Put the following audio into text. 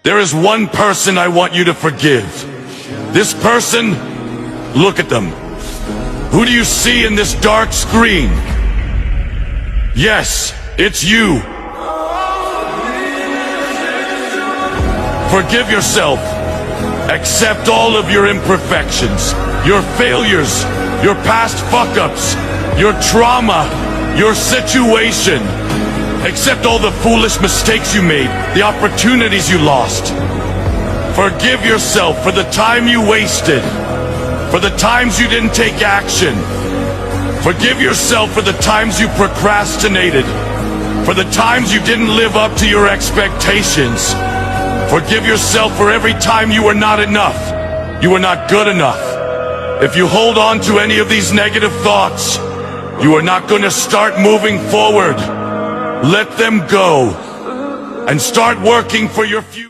There is one person I want you to forgive. This person, look at them. Who do you see in this dark screen? Yes, it's you. Forgive yourself. Accept all of your imperfections, your failures, your past fuck-ups, your trauma, your situation. Accept all the foolish mistakes you made, the opportunities you lost. Forgive yourself for the time you wasted, for the times you didn't take action. Forgive yourself for the times you procrastinated, for the times you didn't live up to your expectations. Forgive yourself for every time you were not enough, you were not good enough. If you hold on to any of these negative thoughts, you are not going to start moving forward. Let them go and start working for your future.